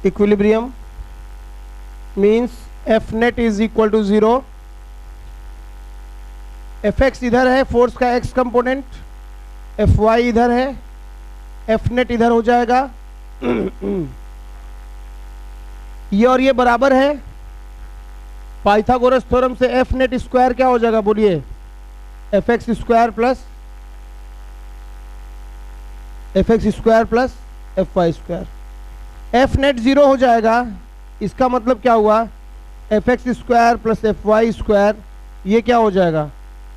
Equilibrium means F net is equal to 0, F X इधर है force का x component, F Y इधर है, एफ नेट इधर हो जाएगा, ये और ये बराबर है, पाइथागोरस थ्योरम से एफ नेट स्क्वायर क्या हो जाएगा बोलिए, F X square plus F X square plus F Y square. F net 0 हो जाएगा, इसका मतलब क्या हुआ, F X square plus F Y square ये क्या हो जाएगा,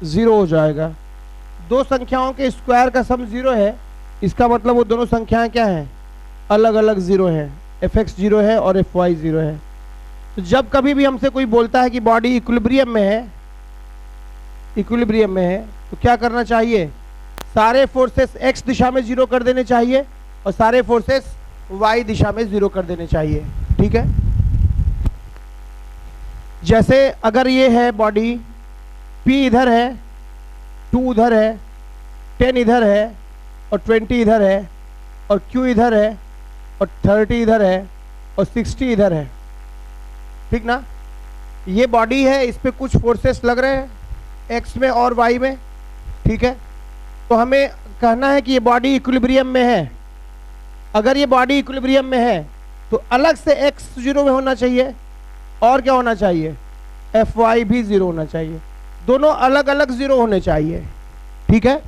0 हो जाएगा। दो संख्याओं के स्क्वायर का सम 0 है, इसका मतलब वो दोनों संख्याएं क्या हैं, अलग अलग 0 हैं, एफ एक्स 0 है और एफ वाई 0 है। तो जब कभी भी हमसे कोई बोलता है कि बॉडी इक्विलिब्रियम में है, इक्विलिब्रियम में है, तो क्या करना चाहिए, सारे फोर्सेस एक्स दिशा में 0 कर देने चाहिए और सारे फोर्सेस वाई दिशा में 0 कर देने चाहिए। ठीक है, जैसे अगर ये है बॉडी, P इधर है, 2 उधर है, 10 इधर है और 20 इधर है और Q इधर है और 30 इधर है और 60 इधर है, ठीक ना। ये बॉडी है, इस पे कुछ फोर्सेस लग रहे हैं एक्स में और वाई में, ठीक है। तो हमें कहना है कि ये बॉडी इक्विलिब्रियम में है। अगर ये बॉडी इक्विलिब्रियम में है तो अलग से एक्स 0 में होना चाहिए और क्या होना चाहिए, एफ वाई भी 0 होना चाहिए, दोनों अलग अलग 0 होने चाहिए। ठीक है,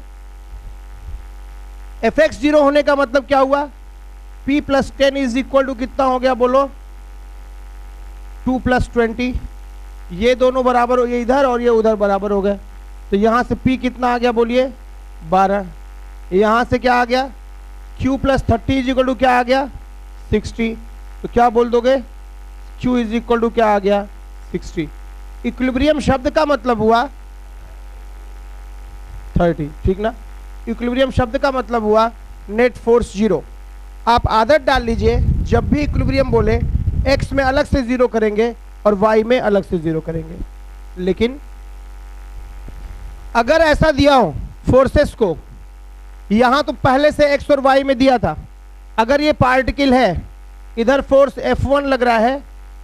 एफ एक्स 0 होने का मतलब क्या हुआ, P plus 10 is equal to कितना हो गया बोलो, 2 प्लस 20, ये दोनों बराबर हो गए इधर और ये उधर बराबर हो गए। तो यहां से P कितना आ गया बोलिए 12, यहां से क्या आ गया Q plus 30 is equal to क्या आ गया 60। तो क्या बोल दोगे, Q इज इक्वल टू क्या आ गया 60। इक्विलिब्रियम शब्द का मतलब हुआ 30, ठीक ना। इक्विलिब्रियम शब्द का मतलब हुआ नेट फोर्स 0। आप आदत डाल लीजिए, जब भी इक्विलिब्रियम बोले x में अलग से 0 करेंगे और y में अलग से 0 करेंगे। लेकिन अगर ऐसा दिया हो फोर्सेस को, यहां तो पहले से x और y में दिया था, अगर ये पार्टिकल है, इधर फोर्स F1 लग रहा है,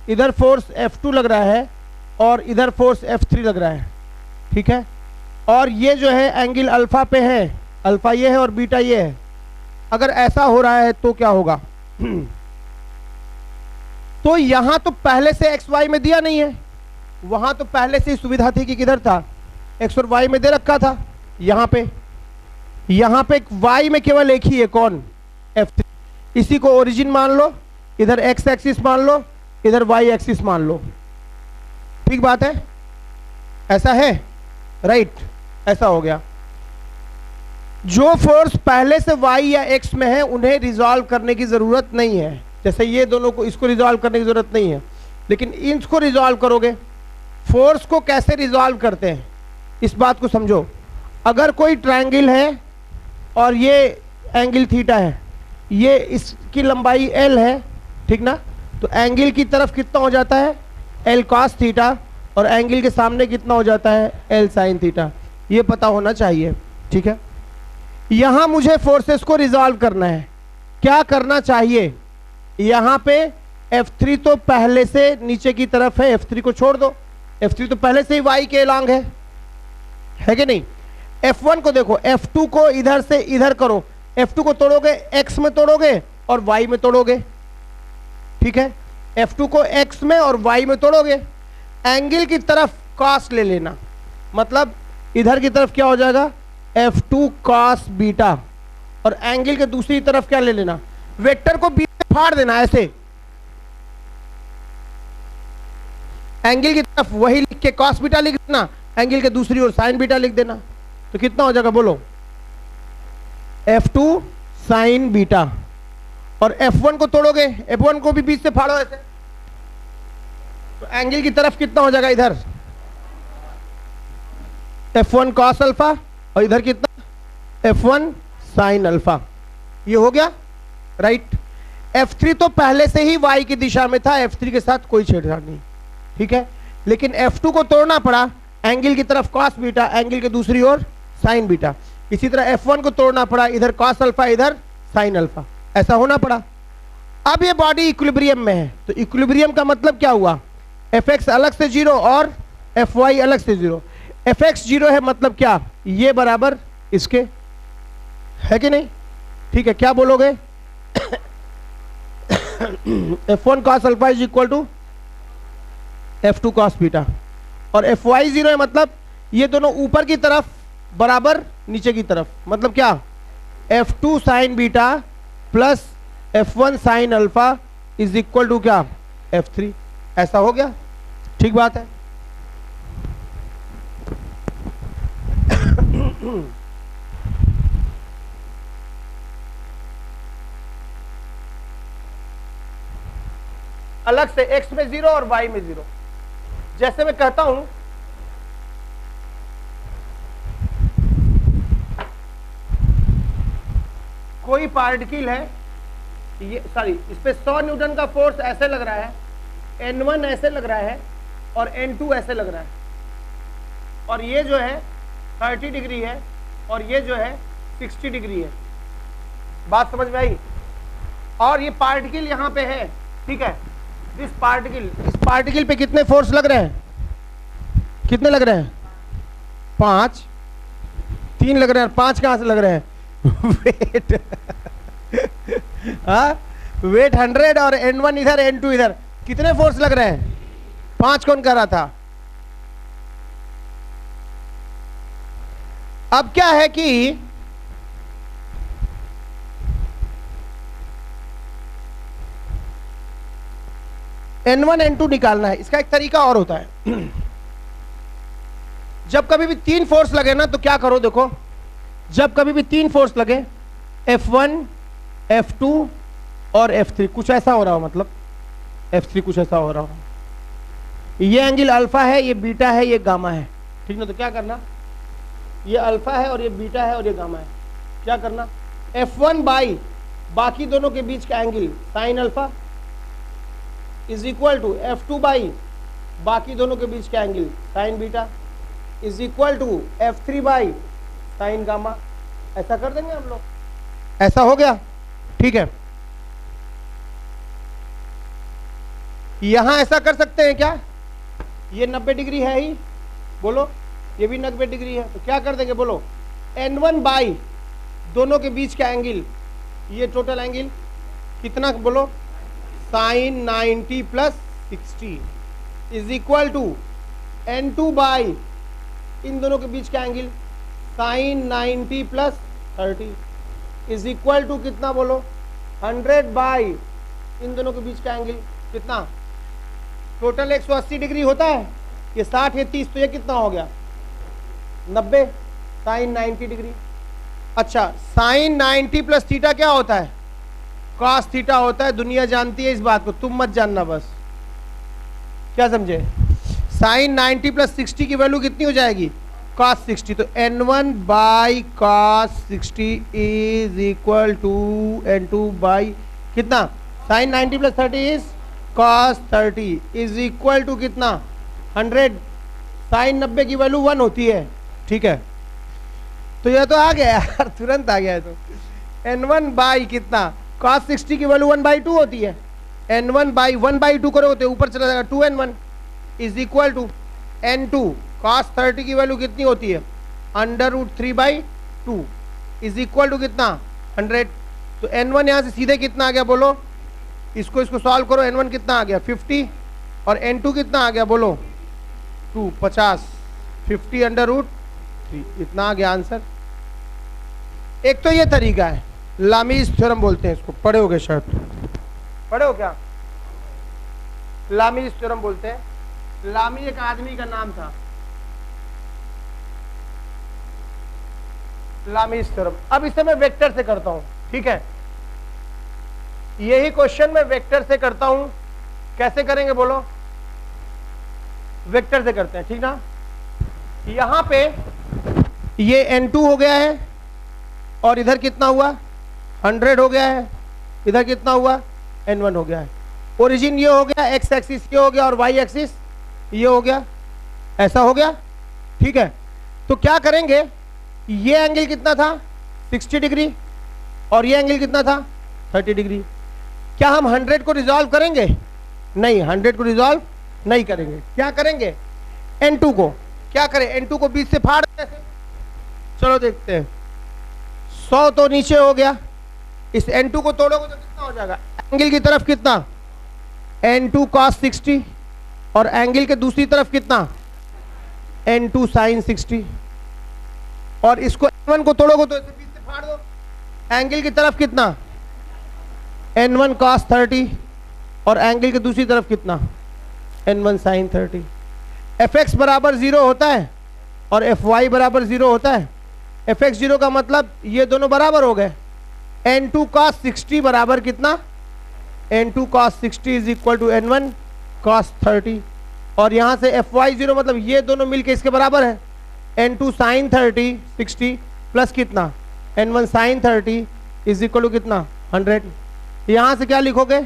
इधर फोर्स F2 लग रहा है और इधर फोर्स F3 लग रहा है, ठीक है। और ये जो है एंगल अल्फा पे है, अल्फा ये है और बीटा ये है। अगर ऐसा हो रहा है तो क्या होगा तो यहां तो पहले से एक्स वाई में दिया नहीं है, वहां तो पहले से ही सुविधा थी कि किधर था, एक्स और वाई में दे रखा था। यहां पे वाई में केवल एक ही है, कौन, F3। इसी को ओरिजिन मान लो, इधर एक्स एक्सिस मान लो, इधर वाई एक्सिस मान लो, ठीक बात है, ऐसा है, राइट, ऐसा हो गया। जो फोर्स पहले से y या x में है उन्हें रिजॉल्व करने की जरूरत नहीं है, जैसे ये दोनों को, इसको रिजॉल्व करने की जरूरत नहीं है, लेकिन इसको रिजॉल्व करोगे। फोर्स को कैसे रिजॉल्व करते हैं इस बात को समझो। अगर कोई ट्रायंगल है और ये एंगल थीटा है, ये इसकी लंबाई l है, ठीक ना, तो एंगल की तरफ कितना हो जाता है l cos थीटा और एंगल के सामने कितना हो जाता है l sin थीटा, ये पता होना चाहिए, ठीक है। यहां मुझे फोर्सेस को रिजॉल्व करना है, क्या करना चाहिए, यहां पे F3 तो पहले से नीचे की तरफ है, F3 को छोड़ दो, F3 तो पहले से ही y के लॉन्ग है कि नहीं। F1 को देखो, F2 को इधर से इधर करो, F2 को तोड़ोगे x में तोड़ोगे और y में तोड़ोगे, ठीक है। F2 को x में और y में तोड़ोगे, एंगल की तरफ cos ले लेना, मतलब इधर की तरफ क्या हो जाएगा F2 cos बीटा, और एंगल के दूसरी तरफ क्या ले लेना, वेक्टर को बीच में फाड़ देना, ऐसे एंगल की तरफ वही लिख के cos बीटा लिख देना, एंगल के दूसरी ओर sin बीटा लिख देना। तो कितना हो जाएगा बोलो, F2 sin बीटा, और F1 को तोड़ोगे, F1 को भी बीच से फाड़ो ऐसे, तो एंगल की तरफ कितना हो जाएगा इधर F1 cos अल्फा और इधर कितना F1 sin अल्फा, ये हो गया, राइट। F3 तो पहले से ही y की दिशा में था, F3 के साथ कोई छेड़छाड़ नहीं, ठीक है। लेकिन F2 को तोड़ना पड़ा, एंगल की तरफ cos बीटा, एंगल के दूसरी ओर sin बीटा। इसी तरह F1 को तोड़ना पड़ा, इधर cos अल्फा इधर sin अल्फा, ऐसा होना पड़ा। अब ये बॉडी इक्विलिब्रियम में है, तो इक्विलिब्रियम का मतलब क्या हुआ, Fx अलग से 0 और Fy अलग से 0। Fx 0 है मतलब क्या, ये बराबर इसके, है कि नहीं? ठीक है, क्या बोलोगे? F1 cos alpha is equal to F2 cos beta, और Fy 0 है मतलब ये दोनों ऊपर की तरफ बराबर नीचे की तरफ, मतलब क्या, F2 sin beta plus F1 sin alpha is equal to क्या, F3। ऐसा हो गया, ठीक बात है। अलग से x में 0 और y में 0। जैसे मैं कहता हूं कोई पार्टिकल है, ये सॉरी, इस पे 100 न्यूटन का फोर्स ऐसे लग रहा है, N1 ऐसे लग रहा है और N2 ऐसे लग रहा है, और ये जो है 30 डिग्री है और ये जो है 60 डिग्री है। बात समझ में आई? और ये पार्टिकल यहां पे है, ठीक है। इस पार्टिकल पे कितने फोर्स लग रहे हैं, कितने लग रहे हैं, 5, 3 लग रहे हैं, 5 कहां से लग रहे हैं? वेट वेट 100 और N1 इधर N2 इधर, कितने फोर्स लग रहे हैं? 5 कौन कर रहा था? अब क्या है कि N1 N2 निकालना है। इसका एक तरीका और होता है। जब कभी भी 3 फोर्स लगे ना तो क्या करो, देखो, जब कभी भी 3 फोर्स लगे, F1 F2 और F3, कुछ ऐसा हो रहा हो, मतलब F3 कुछ ऐसा हो रहा हो, ये एंगल अल्फा है, ये बीटा है, ये गामा है, ठीक ना? तो क्या करना, ये अल्फा है और ये बीटा है और ये गामा है, क्या करना, F1 बाई बाकी दोनों के बीच का angle sine alpha is equal to F2 by बाकी दोनों के बीच का angle sine beta is equal to F3 by sine gamma. ऐसा कर देंगे हम लोग, ऐसा हो गया, ठीक है। यहां ऐसा कर सकते हैं क्या, ये 90 डिग्री है ही, बोलो, ये भी 90 डिग्री है, तो क्या कर देंगे, बोलो, N1 बाई दोनों के बीच का एंगल, ये टोटल एंगल कितना, बोलो, sine 90 plus 60 is equal to N2 by इन दोनों के बीच का angle sine 90 plus 30 is equal to कितना, बोलो, 100 बाई इन दोनों के बीच का एंगल कितना, टोटल 180 डिग्री होता है, ये 60 है 30, तो ये कितना हो गया, 90 साइन 90 डिग्री। अच्छा, साइन 90 प्लस थीटा क्या होता है, कॉस थीटा होता है, दुनिया जानती है इस बात को, तुम मत जानना बस, क्या समझे? साइन 90 प्लस 60 की वैल्यू कितनी हो जाएगी, कॉस 60, तो N1 by cos 60 is equal to N2 by कितना, sine 90 plus 30 is cos 30 is equal to कितना, 100। साइन 90 की वैल्यू 1 होती है, ठीक है। तो यह तो आ गया यार, तुरंत आ गया है। तो N1 बाई कितना, cos 60 की वैल्यू 1/2 होती है, N1 बाई 1/2 करोगे तो ऊपर चला जाएगा 2N1 is equal to N2 cos 30 की वैल्यू कितनी होती है, √3/2 इज इक्वल टू कितना, 100। तो N1 यहाँ से सीधे कितना आ गया, बोलो, इसको सॉल्व करो, N1 कितना आ गया 50 और N2 कितना आ गया, बोलो 2 50, 50 √3, इतना आ गया आंसर। एक तो ये तरीका है, लामीज थ्योरम बोलते हैं इसको, पढ़े हो गए शायद, पढ़े हो क्या, लामीज थ्योरम बोलते हैं। लामी एक आदमी का नाम था, लामीज थ्योरम। अब इसे मैं वेक्टर से करता हूं, ठीक है, यही क्वेश्चन मैं वेक्टर से करता हूं। कैसे करेंगे, बोलो, वेक्टर से करते हैं, ठीक ना। यहां पे ये N2 हो गया है और इधर कितना हुआ, 100 हो गया है, इधर कितना हुआ, N1 हो गया है। ओरिजिन ये हो गया, एक्स एक्सिस ये हो गया और वाई एक्सिस ये हो गया, ऐसा हो गया, ठीक है। तो क्या करेंगे, ये एंगल कितना था 60 डिग्री और ये एंगल कितना था 30 डिग्री। क्या हम 100 को रिजॉल्व करेंगे? नहीं, 100 को रिजॉल्व नहीं करेंगे। क्या करेंगे? N2 को क्या करें? N2 को बीच से फाड़ दें। चलो देखते हैं। 100 तो नीचे हो गया, इस N2 को तोड़ोगे तो कितना हो जाएगा? एंगल की तरफ कितना? N2 cos 60 और एंगल के दूसरी तरफ कितना? N2 sin 60। और इसको N1 को तोड़ोगे तो इसे बीच से फाड़ दो। एंगल की तरफ कितना? N1 cos 30 और एंगल की दूसरी तरफ कितना? N1 sin 30। fx बराबर 0 होता है और fy बराबर 0 होता है। fx 0 का मतलब ये दोनों बराबर हो गए। N2 cos 60 बराबर कितना? N2 cos 60 is equal to N1 cos 30 और यहां से fy 0 मतलब ये दोनों मिलके इसके बराबर है। N2 sin 30 60 प्लस कितना? N1 sin 30 is equal to कितना? 100। यहां से क्या लिखोगे?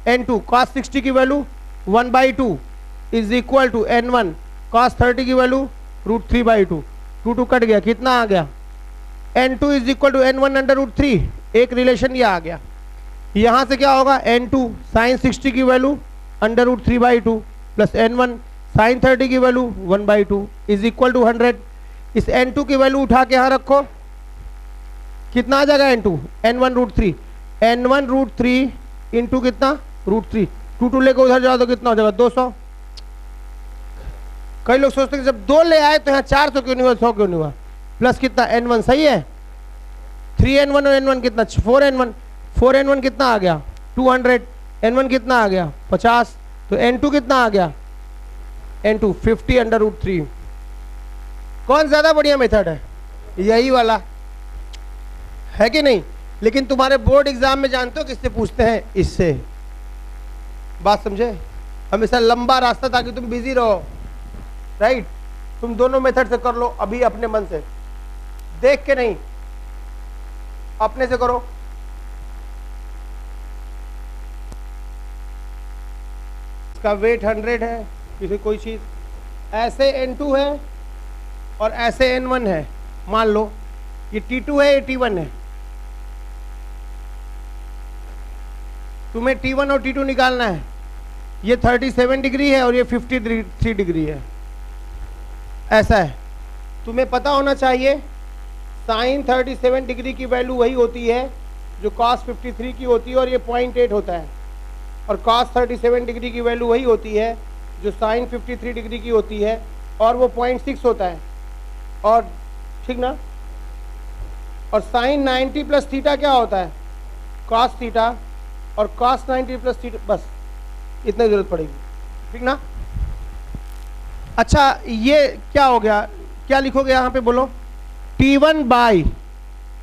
N2 cos 60 की value 1/2 is equal to N1 cos 30 की वैल्यू √3/2। 2 कट गया, कितना आ गया? N2 is equal to N1 under √3। एक रिलेशन ये आ गया। यहां से क्या होगा? N2 sin 60 की value under √3/2 plus N1 sin 30 की वैल्यू 1/2 इज इक्वल टू 100। इस N2 की वैल्यू उठा के यहां रखो, कितना आ जाएगा? N2 N1 √3 N1 √3 इंटू कितना? √3। 2 लेकर उधर जाओ तो कितना हो जाएगा? 200। कई लोग सोचते हैं जब 2 ले आए तो यहाँ 400 क्यों नहीं हुआ, 100 क्यों नहीं हुआ? प्लस कितना? N1 सही है। 3N1 और N1 कितना? 4N1। 4N1 कितना आ गया? 200। N1 कितना आ गया? 50। तो N2 कितना आ गया? N2 50 under √3। कौन ज्यादा बढ़िया मेथड है? यही वाला है कि नहीं? लेकिन तुम्हारे बोर्ड एग्जाम में जानते हो किससे पूछते हैं? इससे। बात समझे? हमेशा लंबा रास्ता ताकि तुम बिजी रहो, राइट? तुम दोनों मेथड से कर लो अभी अपने मन से, देख के नहीं, अपने से करो। इसका वेट 100 है, किसी कोई चीज ऐसे N2 है और ऐसे N1 है। मान लो ये T2 है, ये T1 है। तुम्हें T1 और T2 निकालना है। ये 37 डिग्री है और ये 53 डिग्री है। ऐसा है, तुम्हें पता होना चाहिए साइन 37 डिग्री की वैल्यू वही होती है जो cos 53 की होती है और ये 0.8 होता है, और cos 37 डिग्री की वैल्यू वही होती है जो साइन 53 डिग्री की होती है और वो 0.6 होता है। और ठीक ना? और साइन 90 प्लस थीटा क्या होता है? cos थीटा, और cos 90 प्लस थीटा, बस इतनी जरूरत पड़ेगी, ठीक ना? अच्छा, ये क्या हो गया? क्या लिखोगे यहाँ पे बोलो? T1 बाई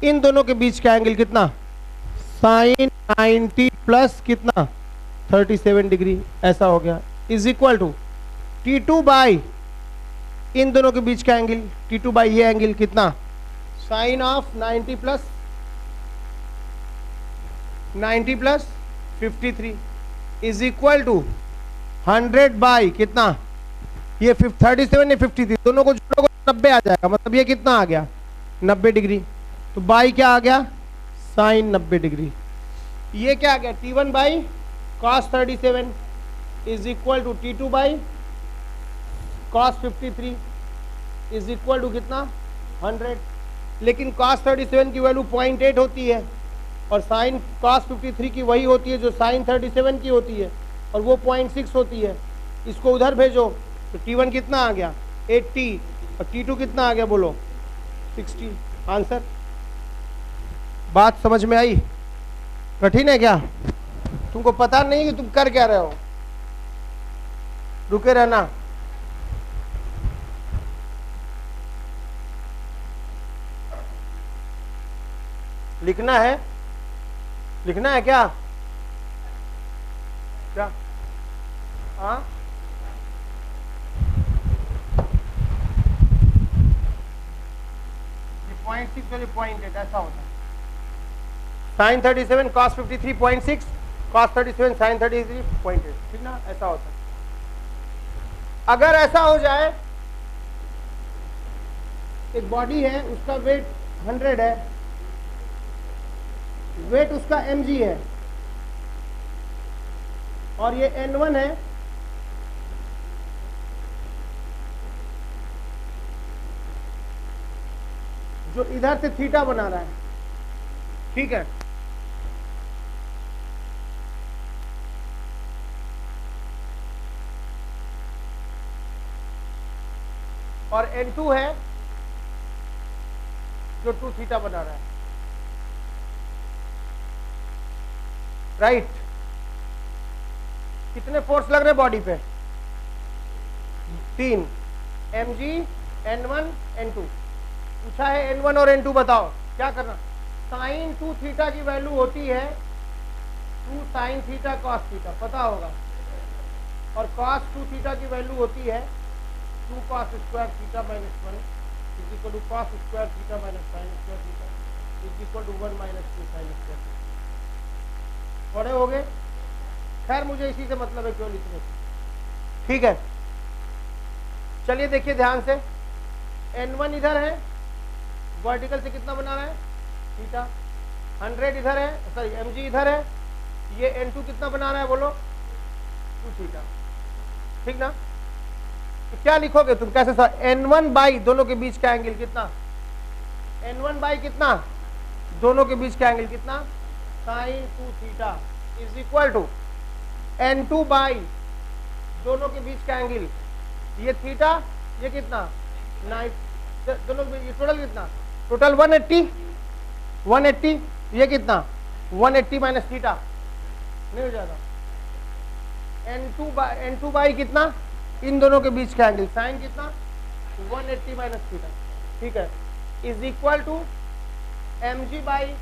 इन दोनों के बीच का एंगल कितना? साइन 90 प्लस कितना? 37 डिग्री। ऐसा हो गया is equal to T2 by इन दोनों के बीच का एंगल, T2 बाई ये एंगल कितना? Sine of 90 plus 53 is equal to 100 by कितना? ये 37 या 53 दोनों को जोड़ोगे 90 आ जाएगा, मतलब ये कितना आ गया? 90 डिग्री। तो बाई क्या आ गया? Sine 90 degree. ये क्या आ गया? T1 by cos 37 is equal to T2 by cos 53 is equal to कितना? 100। लेकिन cos 37 की वैल्यू 0.8 होती है और साइन cos 53 की वही होती है जो साइन 37 की होती है, और वो 0.6 होती है। इसको उधर भेजो तो T1 कितना आ गया? 80 और T2 कितना आ गया? बोलो 60। आंसर। बात समझ में आई? कठिन है क्या? तुमको पता नहीं कि तुम कर क्या रहे हो? रुके रहना। लिखना है? लिखना है क्या? क्या? हाँ, ये 0.6 और ये 0.8 ऐसा होता है। साइन 37 cos 53 0.6, cos 37 साइन 33 0.8, ठीक ना? ऐसा होता है। अगर ऐसा हो जाए एक बॉडी है, उसका वेट 100 है, वेट उसका mg है, और ये n1 है, जो इधर से थीटा बना रहा है, ठीक है। और n2 है जो 2 थीटा बना रहा है, राइट। कितने फोर्स लग रहे बॉडी पे? 3, mg, n1, n2। पूछा है n1 और n2 बताओ, क्या करना? साइन 2 थीटा की वैल्यू होती है 2 साइन थीटा कॉस थीटा, पता होगा, और कॉस 2 थीटा की वैल्यू होती है 2 cos square theta minus 1 is equal to cos square theta minus sine square theta is equal to 1 minus 2 sine square theta. पढ़े हो गए? खैर मुझे इसी से मतलब है, क्यों लिखने, ठीक है। चलिए देखिए ध्यान से, n1 इधर है, वर्टिकल से कितना बना रहा है? थीटा। 100 इधर है, सॉरी mg इधर है, ये n2 कितना बना रहा है बोलो? 2 थीटा, ठीक ना। तो क्या लिखोगे तुम, कैसे सर? n1 बाई दोनों के बीच का एंगल कितना? n1 बाई कितना? दोनों के बीच का एंगल कितना? Sine 2 theta is equal to n2 by दोनों के बीच का एंगल, ये थीटा, ये कितना? 9, दोनों के बीच टोटल कितना? टोटल 180, ये कितना? 180 माइनस थीटा, नहीं हो जाएगा? n2 बाई कितना? इन दोनों के बीच का एंगल, साइन कितना? 180 माइनस थीटा, ठीक है, is equal to mg by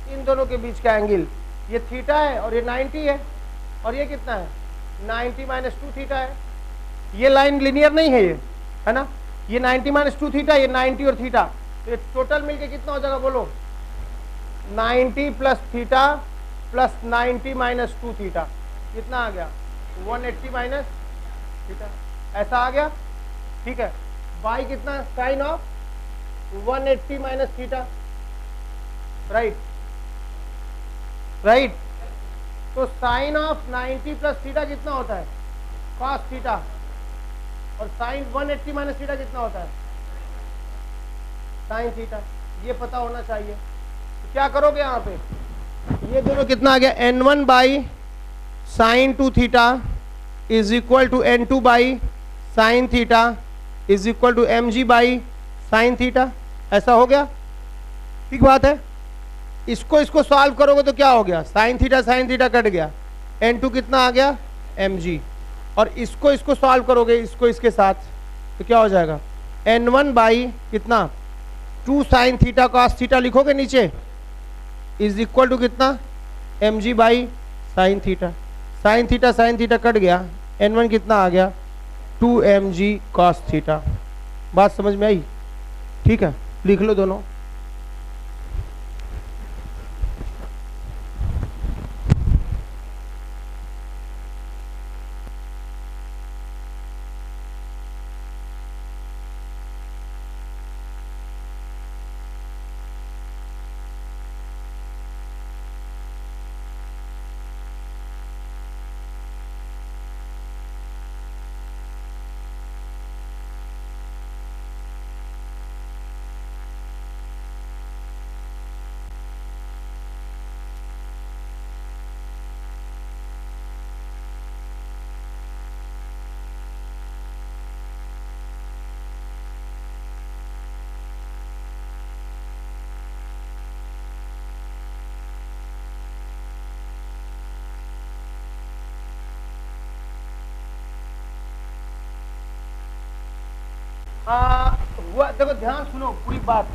इन दोनों के बीच का एंगल, ये थीटा है और ये 90 है, और ये कितना है? 90 माइनस 2 थीटा है। ये लाइन लिनियर नहीं है, ये है ना, ये 90 माइनस 2 थीटा, ये 90 और थीटा, तो ये टोटल मिलके कितना हो जाएगा बोलो? 90 plus theta plus 90 minus 2 theta, कितना आ गया? 180 माइनस थीटा, ऐसा आ गया, ठीक है। बाई कितना? Sine of 180 minus theta, right, right. तो साइन ऑफ 90 प्लस थीटा कितना होता है? कॉस थीटा, और साइन 180 माइनस थीटा कितना होता है? साइन थीटा, ये पता होना चाहिए। तो क्या करोगे यहाँ पे, ये दोनों कितना आ गया? n1 by sine 2 theta is equal to n2 by sine theta is equal to mg by sine theta, ऐसा हो गया, ठीक बात है। इसको सॉल्व करोगे तो क्या हो गया? साइन थीटा कट गया, n2 कितना आ गया? mg, और इसको सॉल्व करोगे इसके साथ तो क्या हो जाएगा? n1 बाई कितना? 2 साइन थीटा कॉस थीटा लिखोगे नीचे, इज इक्वल टू कितना? mg by sine theta, sine theta cut गया, n1 कितना आ गया? 2 mg कॉस थीटा। बात समझ में आई? ठीक है, लिख लो दोनों। देखो ध्यान सुनो पूरी बात,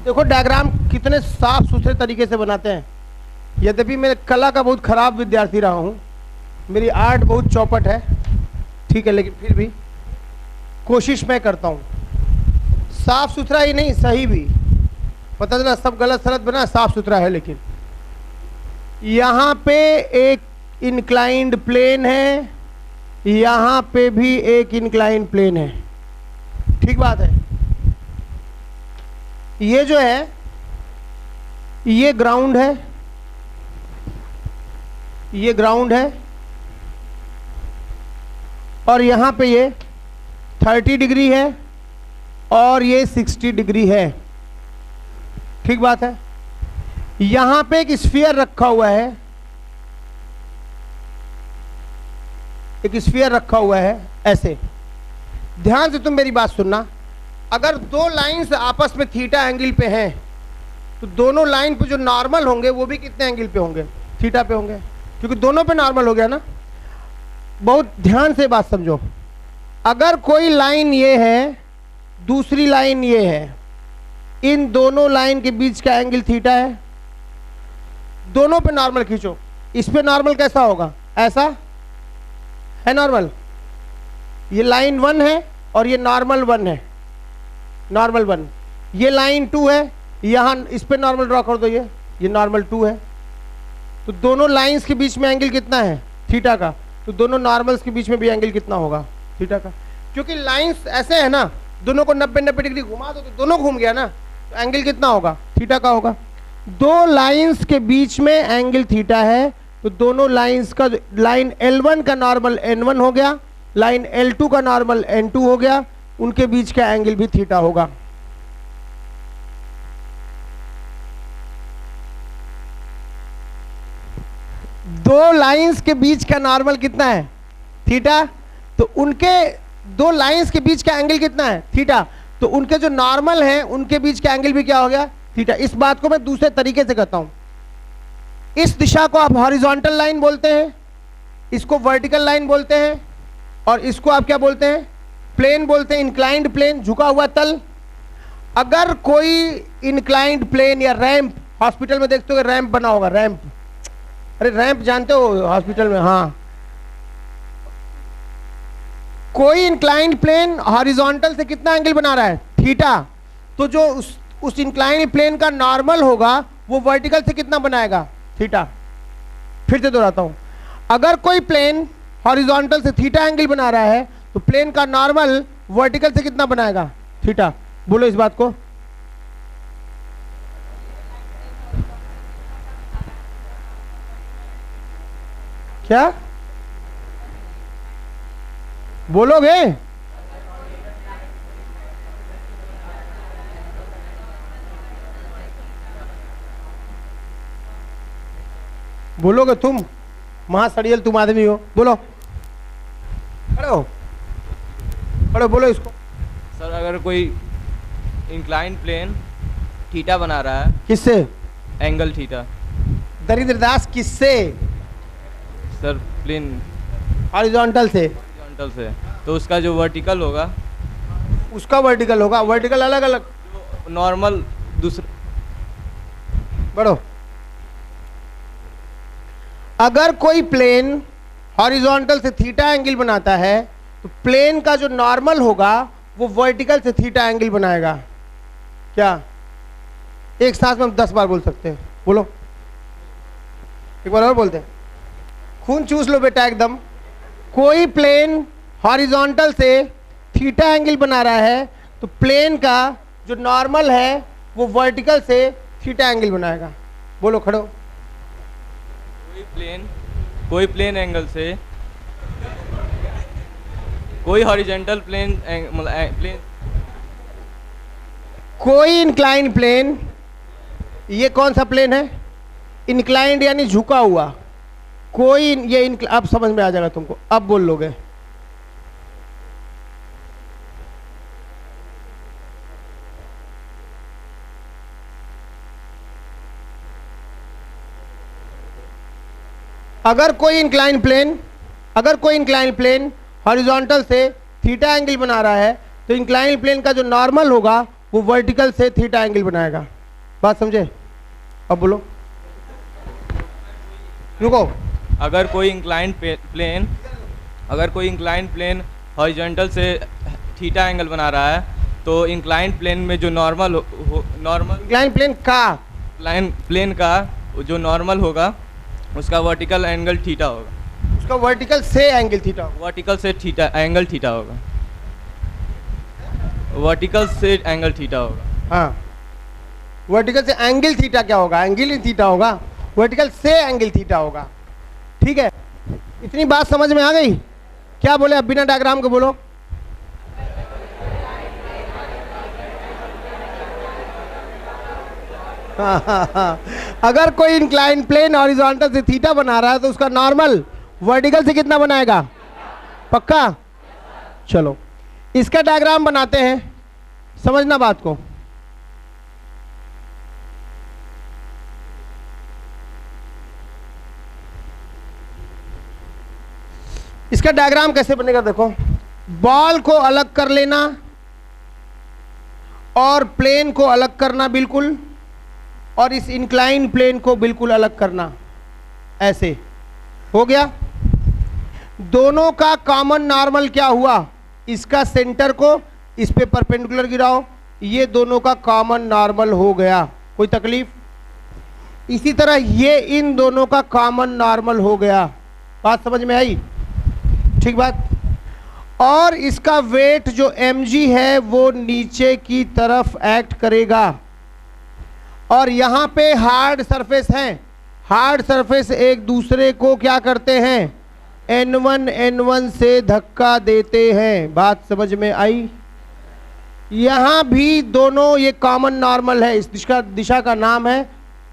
देखो डायग्राम कितने साफ सुथरे तरीके से बनाते हैं। यद्यपि मैं कला का बहुत खराब विद्यार्थी रहा हूँ, मेरी आर्ट बहुत चौपट है, ठीक है, लेकिन फिर भी कोशिश मैं करता हूँ, साफ सुथरा ही नहीं सही भी, पता चला सब गलत सलत बना, साफ सुथरा है। लेकिन यहाँ पे एक इंक्लाइंड प्लेन है, यहाँ पे भी एक इंक्लाइंड प्लेन है, ठीक बात है। ये जो है ये ग्राउंड है, ये ग्राउंड है, और यहां पे ये 30 डिग्री है और ये 60 डिग्री है। ठीक बात है। यहां पे एक स्फीयर रखा हुआ है, एक स्फीयर रखा हुआ है ऐसे। ध्यान से तुम मेरी बात सुनना, अगर दो लाइंस आपस में थीटा एंगल पे हैं तो दोनों लाइन पे जो नॉर्मल होंगे वो भी कितने एंगल पे होंगे? थीटा पे होंगे, क्योंकि दोनों पे नॉर्मल हो गया ना। बहुत ध्यान से बात समझो, अगर कोई लाइन ये है, दूसरी लाइन ये है, इन दोनों लाइन के बीच का एंगल थीटा है, दोनों पे नॉर्मल खींचो। इस पे नॉर्मल कैसा होगा? ऐसा है नॉर्मल। ये लाइन 1 है और ये नॉर्मल 1 है, नॉर्मल 1। ये लाइन 2 है, यहां इस पे नॉर्मल ड्रॉ कर दो, ये नॉर्मल 2 है। तो दोनों लाइंस के बीच में एंगल कितना है? थीटा का। तो दोनों नॉर्मल्स के बीच में भी एंगल कितना होगा? थीटा का। क्योंकि लाइंस ऐसे है ना, दोनों को 90-90 डिग्री घुमा दो तो दोनों घूम गया ना, तो एंगल कितना होगा? थीटा का होगा। दो लाइंस के बीच में एंगल थीटा है, तो दोनों लाइंस का, लाइन L1 का नॉर्मल N1 हो गया, लाइन L2 का नॉर्मल N2 हो गया, उनके बीच का एंगल भी थीटा होगा। दो लाइंस के बीच का नॉर्मल कितना है? थीटा। तो उनके दो लाइंस के बीच का एंगल कितना है? थीटा। तो उनके जो नॉर्मल हैं उनके बीच का एंगल भी क्या हो गया? थीटा। इस बात को मैं दूसरे तरीके से कहता हूं, इस दिशा को आप हॉरिजॉन्टल लाइन बोलते हैं, इसको वर्टिकल लाइन बोलते हैं, और इसको आप क्या बोलते हैं? प्लेन बोलते हैं, इंक्लाइंड प्लेन, झुका हुआ तल। अगर कोई इंक्लाइंड प्लेन या रैंप, हॉस्पिटल में देखते हो रैंप बना होगा, रैंप, अरे रैंप जानते हो हॉस्पिटल में, हाँ, कोई इंक्लाइंड प्लेन हॉरिजॉन्टल से कितना एंगल बना रहा है? थीटा। तो जो उस इंक्लाइंड प्लेन का नॉर्मल होगा वो वर्टिकल से कितना बनाएगा? थीटा। फिर से दोहराता हूं, अगर कोई प्लेन हॉरिजॉन्टल से थीटा एंगल बना रहा है तो प्लेन का नॉर्मल वर्टिकल से कितना बनाएगा? थीटा। बोलो इस बात को। क्या बोलोगे? बोलोगे तुम? महासड़ियल तुम आदमी हो, बोलो। खड़े हो, खड़े बोलो इसको। सर अगर कोई इंक्लाइंड प्लेन थीटा बना रहा है, किससे? Angle theta. दरिद्रदास किससे? सर प्लेन हॉरिजॉन्टल से। हॉरिजॉन्टल से, तो उसका जो वर्टिकल होगा, उसका वर्टिकल होगा। वर्टिकल अलग अलग, नॉर्मल दूसरे। बढ़ो। अगर कोई प्लेन हॉरिजॉन्टल से थीटा एंगल बनाता है तो प्लेन का जो नॉर्मल होगा वो वर्टिकल से थीटा एंगल बनाएगा। क्या एक साथ में हम 10 बार बोल सकते हैं? बोलो एक बार और बोलते हैं, खून चूस लो बेटा एकदम। कोई प्लेन हॉरिजॉन्टल से थीटा एंगल बना रहा है तो प्लेन का जो नॉर्मल है वो वर्टिकल से थीटा एंगल बनाएगा। बोलो खड़ो। कोई प्लेन एंगल से, कोई हॉरिजॉन्टल प्लेन प्लेन, कोई इंक्लाइंड प्लेन, ये कौन सा प्लेन है? इंक्लाइंड यानी झुका हुआ। कोई ये अब समझ में आ जाएगा तुमको, अब बोल लोगे। अगर कोई इंक्लाइन प्लेन हॉरिजॉन्टल से थीटा एंगल बना रहा है तो इंक्लाइन प्लेन का जो नॉर्मल होगा वो वर्टिकल से थीटा एंगल बनाएगा। बात समझे? अब बोलो। रुको। अगर कोई इंक्लाइंड प्लेन हॉरिजॉन्टल से थीटा एंगल बना रहा है तो इंक्लाइंड प्लेन में जो नॉर्मल इंक्लाइन प्लेन का जो नॉर्मल होगा उसका वर्टिकल एंगल थीटा होगा। उसका वर्टिकल से एंगल थीटा होगा। वर्टिकल से थीटा एंगल थीटा होगा। वर्टिकल से एंगल थीटा होगा। हाँ वर्टिकल से एंगल थीटा क्या होगा, एंगल ही थीटा होगा, वर्टिकल से एंगल थीटा होगा। ठीक है, इतनी बात समझ में आ गई? क्या बोले अब बिना डायग्राम के बोलो। अगर कोई इंक्लाइन प्लेन हॉरिजॉन्टल से थीटा बना रहा है तो उसका नॉर्मल वर्टिकल से कितना बनाएगा, पक्का? चलो इसका डायग्राम बनाते हैं, समझना बात को। इसका डायग्राम कैसे बनेगा देखो, बॉल को अलग कर लेना और प्लेन को अलग करना बिल्कुल, और इस इंक्लाइन प्लेन को बिल्कुल अलग करना, ऐसे हो गया। दोनों का कॉमन नॉर्मल क्या हुआ, इसका सेंटर को इस पे परपेंडिकुलर गिराओ, ये दोनों का कॉमन नॉर्मल हो गया, कोई तकलीफ? इसी तरह ये इन दोनों का कॉमन नॉर्मल हो गया, बात समझ में आई? ठीक बात। और इसका वेट जो mg है वो नीचे की तरफ एक्ट करेगा, और यहाँ पे हार्ड सरफेस है, हार्ड सरफेस एक दूसरे को क्या करते हैं, n1 n1 से धक्का देते हैं, बात समझ में आई? यहाँ भी दोनों ये कॉमन नॉर्मल है, इस दिशा का नाम है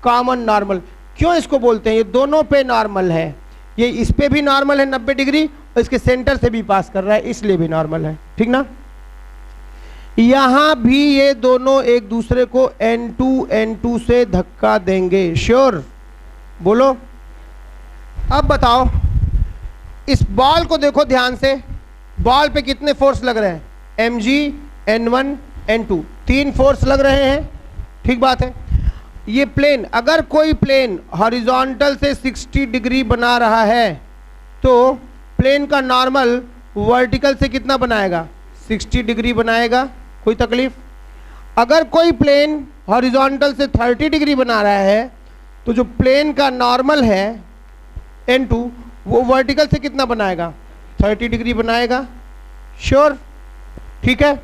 कॉमन नॉर्मल। क्यों इसको बोलते हैं, ये दोनों पे नॉर्मल है, ये इस पे भी नॉर्मल है 90 डिग्री और इसके सेंटर से भी पास कर रहा है, इसलिए भी नॉर्मल है, ठीक ना? यहां भी ये दोनों एक दूसरे को n2 n2 से धक्का देंगे, श्योर? बोलो। अब बताओ, इस बॉल को देखो ध्यान से, बॉल पे कितने फोर्स लग रहे हैं, mg n1 n2, 3 फोर्स लग रहे हैं, ठीक बात है। ये प्लेन, अगर कोई प्लेन हॉरिजॉन्टल से 60 डिग्री बना रहा है तो प्लेन का नॉर्मल वर्टिकल से कितना बनाएगा, 60 डिग्री बनाएगा, कोई तकलीफ? अगर कोई प्लेन हॉरिजॉन्टल से 30 डिग्री बना रहा है तो जो प्लेन का नॉर्मल है n2 वो वर्टिकल से कितना बनाएगा, 30 डिग्री बनाएगा, श्योर? ठीक है।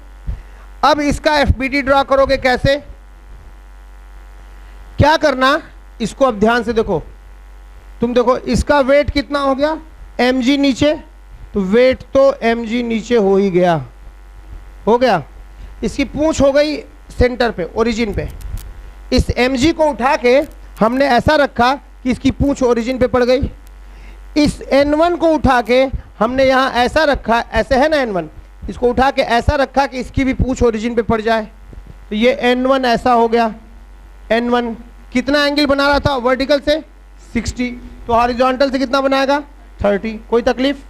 अब इसका एफबीडी ड्रॉ करोगे कैसे, क्या करना, इसको अब ध्यान से देखो, तुम देखो इसका वेट कितना हो गया, mg नीचे, तो वेट तो mg नीचे हो ही गया, हो गया। इसकी पूंछ हो गई सेंटर पे, ओरिजिन पे, इस mg को उठा के हमने ऐसा रखा कि इसकी पूंछ ओरिजिन पे पड़ गई। इस n1 को उठा के हमने यहाँ ऐसा रखा, ऐसे है ना n1, इसको उठा के ऐसा रखा कि इसकी भी पूंछ ओरिजिन पे पड़ जाए, तो ये n1 ऐसा हो गया। n1 कितना एंगल बना रहा था, वर्टिकल से 60, तो हॉरिजॉन्टल से कितना बनाएगा, 30, कोई तकलीफ?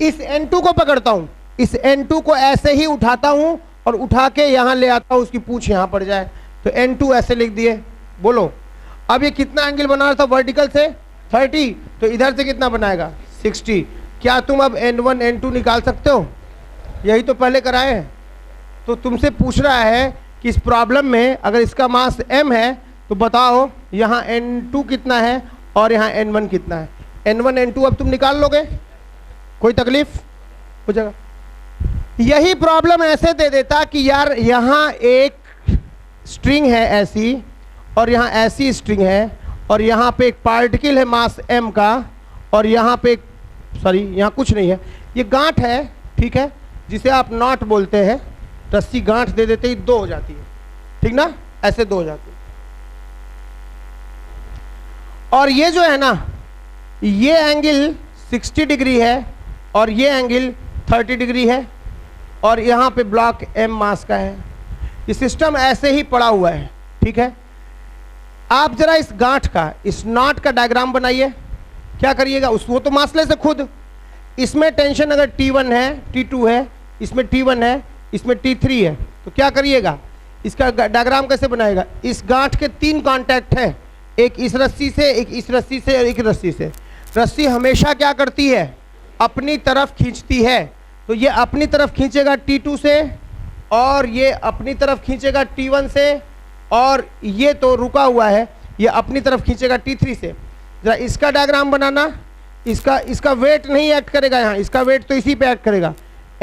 इस n2 को पकड़ता हूँ, इस n2 को ऐसे ही उठाता हूँ और उठा के यहाँ ले आता हूँ, उसकी पूंछ यहाँ पड़ जाए, तो n2 ऐसे लिख दिए। बोलो, अब ये कितना एंगल बना रहा था वर्टिकल से, 30, तो इधर से कितना बनाएगा, 60। क्या तुम अब n1 n2 निकाल सकते हो? यही तो पहले कराए हैं। तो तुमसे पूछ रहा है कि इस प्रॉब्लम में अगर इसका मास m है तो बताओ यहाँ n2 कितना है और यहाँ n1 कितना है। n1 n2 अब तुम निकाल लोगे, कोई तकलीफ? हो जाएगा। यही प्रॉब्लम ऐसे दे देता कि यार यहाँ एक स्ट्रिंग है ऐसी और यहाँ ऐसी स्ट्रिंग है और यहाँ पे एक पार्टिकल है मास m का और यहाँ पे सॉरी यहाँ कुछ नहीं है, ये गांठ है, ठीक है, जिसे आप नॉट बोलते हैं। रस्सी गांठ दे देते ही 2 हो जाती है, ठीक ना, ऐसे 2 हो जाती है। और ये जो है ना, ये एंगल 60 डिग्री है और ये एंगल 30 डिग्री है और यहाँ पे ब्लॉक m मास का है। ये सिस्टम ऐसे ही पड़ा हुआ है, ठीक है। आप जरा इस गांठ का, इस नॉट का डायग्राम बनाइए। क्या करिएगा, उस वो तो मासलेस है खुद, इसमें टेंशन अगर T1 है, T2 है, इसमें T1 है, इसमें T3 है, तो क्या करिएगा, इसका डायग्राम कैसे बनाएगा? इस गांठ के 3 कांटेक्ट है, एक इस रस्सी से, एक इस रस्सी से और एक रस्सी से। रस्सी हमेशा क्या करती है, अपनी तरफ खींचती है, तो ये अपनी तरफ खींचेगा T2 से और ये अपनी तरफ खींचेगा T1 से और ये तो रुका हुआ है, ये अपनी तरफ खींचेगा T3 से। जरा इसका डायग्राम बनाना। इसका वेट नहीं एक्ट करेगा यहाँ, इसका वेट तो इसी पे एक्ट करेगा।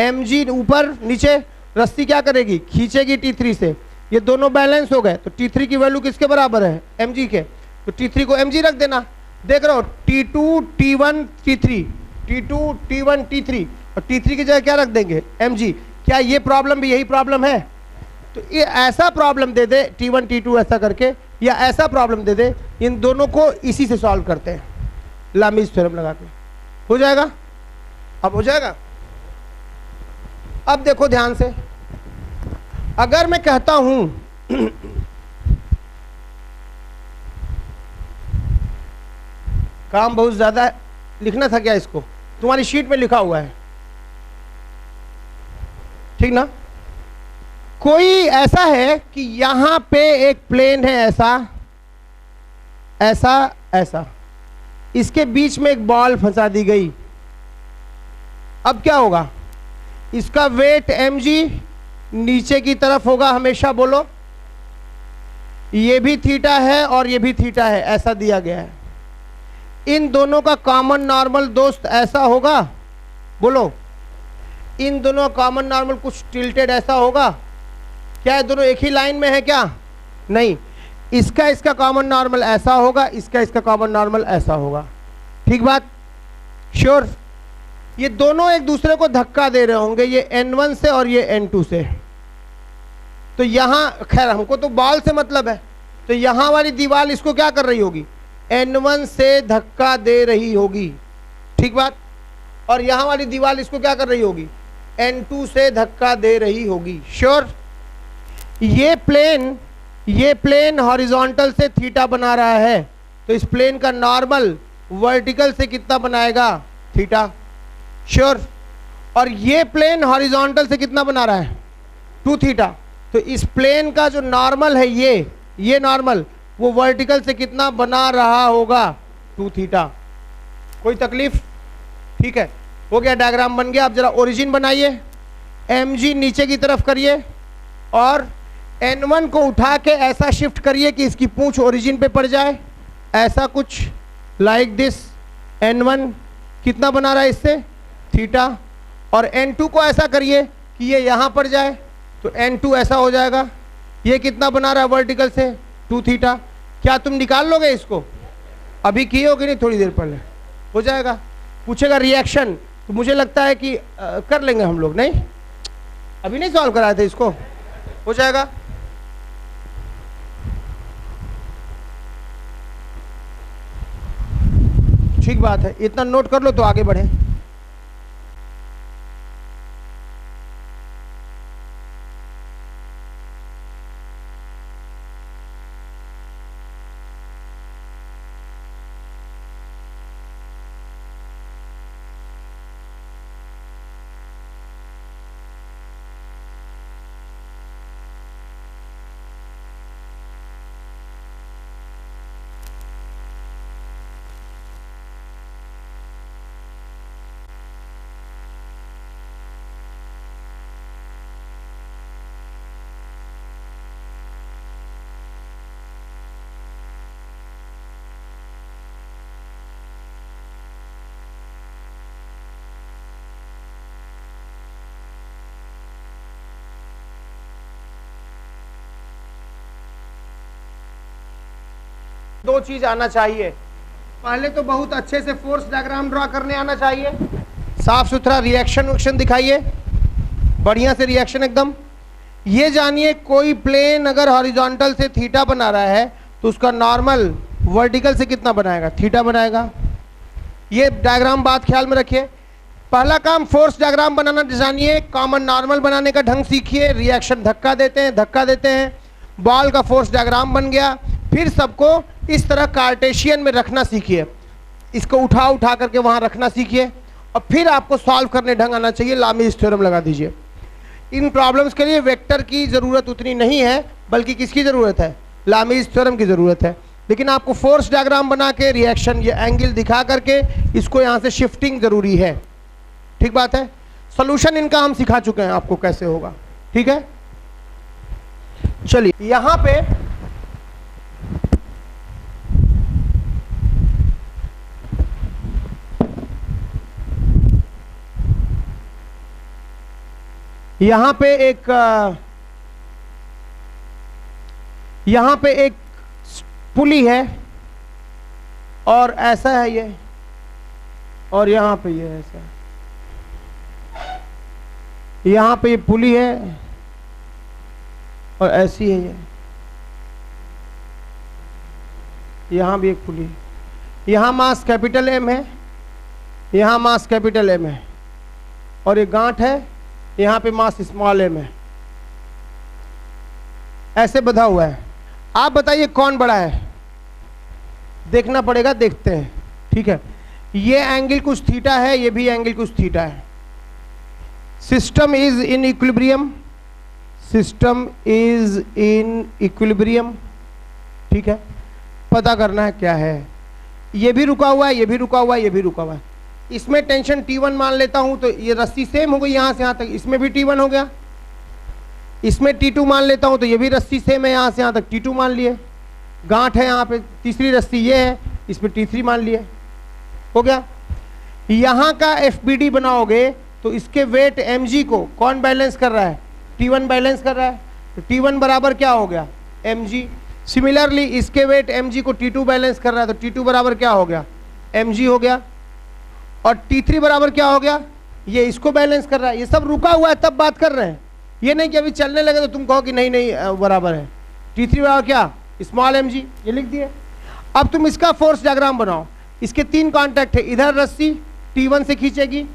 mg ऊपर नीचे, रस्सी क्या करेगी, खींचेगी T3 से, ये दोनों बैलेंस हो गए, तो T3 की वैल्यू किसके बराबर है, mg के, तो T3 को mg रख देना। देख रहे हो T2 T1 T3, T2 T1 T3, और T3 की जगह क्या रख देंगे, mg। क्या ये प्रॉब्लम भी यही प्रॉब्लम है? तो ये ऐसा प्रॉब्लम दे दे T1 T2 ऐसा करके, या ऐसा प्रॉब्लम दे दे, इन दोनों को इसी से सॉल्व करते हैं, लामीज थ्योरम लगा के। हो जाएगा? अब हो जाएगा। अब देखो ध्यान से, अगर मैं कहता हूं काम बहुत ज्यादा है, लिखना था क्या इसको? तुम्हारी शीट में लिखा हुआ है, ठीक ना? कोई ऐसा है कि यहां पे एक प्लेन है, ऐसा ऐसा ऐसा, इसके बीच में एक बॉल फंसा दी गई। अब क्या होगा? इसका वेट mg नीचे की तरफ होगा हमेशा, बोलो। ये भी थीटा है और ये भी थीटा है, ऐसा दिया गया है। इन दोनों का कॉमन नॉर्मल दोस्त ऐसा होगा, बोलो। इन दोनों का कॉमन नॉर्मल कुछ टिल्टेड ऐसा होगा क्या? ये दोनों एक ही लाइन में है क्या? नहीं, इसका कॉमन नॉर्मल ऐसा होगा, इसका कॉमन नॉर्मल ऐसा होगा। ठीक बात? श्योर? ये दोनों एक दूसरे को धक्का दे रहे होंगे, ये n1 से और ये n2 से। तो यहां, खैर हमको तो बॉल से मतलब है, तो यहां वाली दीवार इसको क्या कर रही होगी, n1 से धक्का दे रही होगी। ठीक बात? और यहां वाली दीवार इसको क्या कर रही होगी, n2 से धक्का दे रही होगी। श्योर? ये प्लेन हॉरिजॉन्टल से थीटा बना रहा है, तो इस प्लेन का नॉर्मल वर्टिकल से कितना बनाएगा, थीटा। श्योर? और ये प्लेन हॉरिजॉन्टल से कितना बना रहा है, 2 थीटा। तो इस प्लेन का जो नॉर्मल है, ये नॉर्मल, वो वर्टिकल से कितना बना रहा होगा, 2 थीटा। कोई तकलीफ? ठीक है, हो गया, डायग्राम बन गया। अब जरा ओरिजिन बनाइए, mg नीचे की तरफ करिए और n1 को उठा के ऐसा शिफ्ट करिए कि इसकी पूंछ ओरिजिन पे पड़ जाए, ऐसा कुछ लाइक दिस। n1 कितना बना रहा है इससे, थीटा, और n2 को ऐसा करिए कि ये यहाँ पड़ जाए, तो n2 ऐसा हो जाएगा। ये कितना बना रहा है वर्टिकल से, 2 थीटा। क्या तुम निकाल लोगे इसको? अभी किए हो कि नहीं, थोड़ी देर पहले? हो जाएगा। पूछेगा रिएक्शन, तो मुझे लगता है कि कर लेंगे हम लोग। नहीं, अभी नहीं सॉल्व कराए थे इसको, हो जाएगा। ठीक बात है, इतना नोट कर लो तो आगे बढ़े। दो चीज आना चाहिए। पहले तो बहुत अच्छे से फोर्स डायग्राम ड्रॉ करने आना चाहिए, साफ सुथरा रिएक्शन दिखाइए, बढ़िया से रिएक्शन एकदम। ये जानिए कोई प्लेन अगर हॉरिजॉन्टल से थीटा बना रहा है तो उसका नॉर्मल वर्टिकल से कितना बनाएगा, थीटा बनाएगा। ये डायग्राम बात ख्याल में रखिए। पहला काम फोर्स डायग्राम बनाना जानिए, कॉमन नॉर्मल बनाने का ढंग सीखिए। रिएक्शन धक्का देते हैं, बॉल का फोर्स डायग्राम बन गया। फिर सबको इस तरह कार्टेशियन में रखना सीखिए, इसको उठा करके वहां रखना सीखिए, और फिर आपको सॉल्व करने ढंग आना चाहिए। लामीज थ्योरम लगा दीजिए। इन प्रॉब्लम्स के लिए वेक्टर की जरूरत उतनी नहीं है, बल्कि किसकी जरूरत है, लामीज थ्योरम की जरूरत है। लेकिन आपको फोर्स डायग्राम बना के रिएक्शन, ये एंगल दिखा करके इसको यहाँ से शिफ्टिंग जरूरी है। ठीक बात है। सोल्यूशन इनका हम सिखा चुके हैं आपको कैसे होगा। ठीक है, चलिए यहाँ पे यहां पे एक पुली है और ऐसा है ये, और यहां पे ये ऐसा है, यहां पे ये पुली है और ऐसी है ये, यहां भी एक पुली है। यहां मास कैपिटल एम है, यहां मास कैपिटल एम है, और ये गांठ है, यहां पे मास स्मॉल एम है, ऐसे बंधा हुआ है। आप बताइए कौन बड़ा है, देखना पड़ेगा, देखते हैं, ठीक है। ये एंगल कुछ थीटा है, ये भी एंगल कुछ थीटा है। System is in equilibrium, system is in equilibrium, ठीक है। पता करना है क्या है, ये भी रुका हुआ है, ये भी रुका हुआ है, ये भी रुका हुआ है। इसमें टेंशन T1 मान लेता हूं तो ये रस्सी सेम हो गई यहां से यहां तक, इसमें भी T1 हो गया। इसमें T2 मान लेता हूं तो ये भी रस्सी सेम है, यहां से यहां तक T2 मान लिए। गांठ है यहाँ पे, तीसरी रस्सी ये है, इसमें T3 मान लिए, हो गया। यहां का FBD बनाओगे तो इसके वेट mg को कौन बैलेंस कर रहा है, T1 बैलेंस कर रहा है, तो T1 बराबर क्या हो गया, mg। सिमिलरली इसके वेट mg को T2 बैलेंस कर रहा है, तो T2 बराबर क्या हो गया, mg हो गया। और T3 बराबर क्या हो गया, ये इसको बैलेंस कर रहा है। ये सब रुका हुआ है तब बात कर रहे हैं, ये नहीं कि अभी चलने लगे तो तुम कहो कि नहीं नहीं बराबर है। T3 बराबर क्या, स्मॉल mg, ये लिख दिए। अब तुम इसका फोर्स डायग्राम बनाओ। इसके 3 कांटेक्ट है, इधर रस्सी T1 से खींचेगी,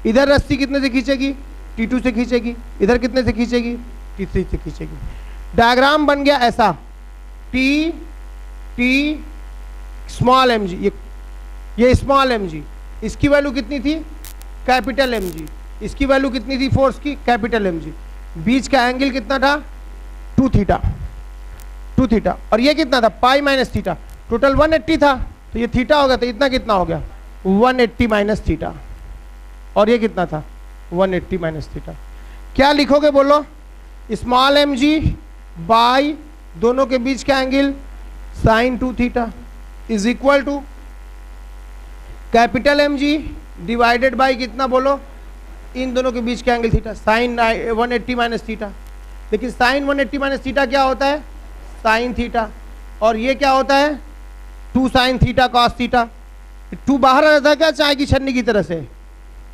इधर रस्सी कितने से खींचेगी, T2 से खींचेगी, इधर कितने से खींचेगी, T3 से खींचेगी। डायग्राम बन गया ऐसा, T स्मॉल mg, ये स्मॉल mg, इसकी वैल्यू कितनी थी, कैपिटल mg, इसकी वैल्यू कितनी थी फोर्स की, कैपिटल mg। बीच का एंगल कितना था, 2 थीटा, 2 थीटा, और ये कितना था, पाई माइनस थीटा। टोटल 180 था, तो ये थीटा हो गया, तो इतना कितना हो गया, 180 माइनस थीटा, और ये कितना था, 180 माइनस थीटा। क्या लिखोगे बोलो, स्मॉल mg बाई दोनों के बीच का angle sine 2 theta is equal to capital mg divided by कितना बोलो, इन दोनों के बीच का एंगल थीटा, साइन 180 माइनस थीटा। लेकिन साइन 180 माइनस थीटा क्या होता है, साइन थीटा, और ये क्या होता है, 2 साइन थीटा कॉस थीटा। 2 बाहर आ जाता है क्या चाय की छन्नी की तरह से,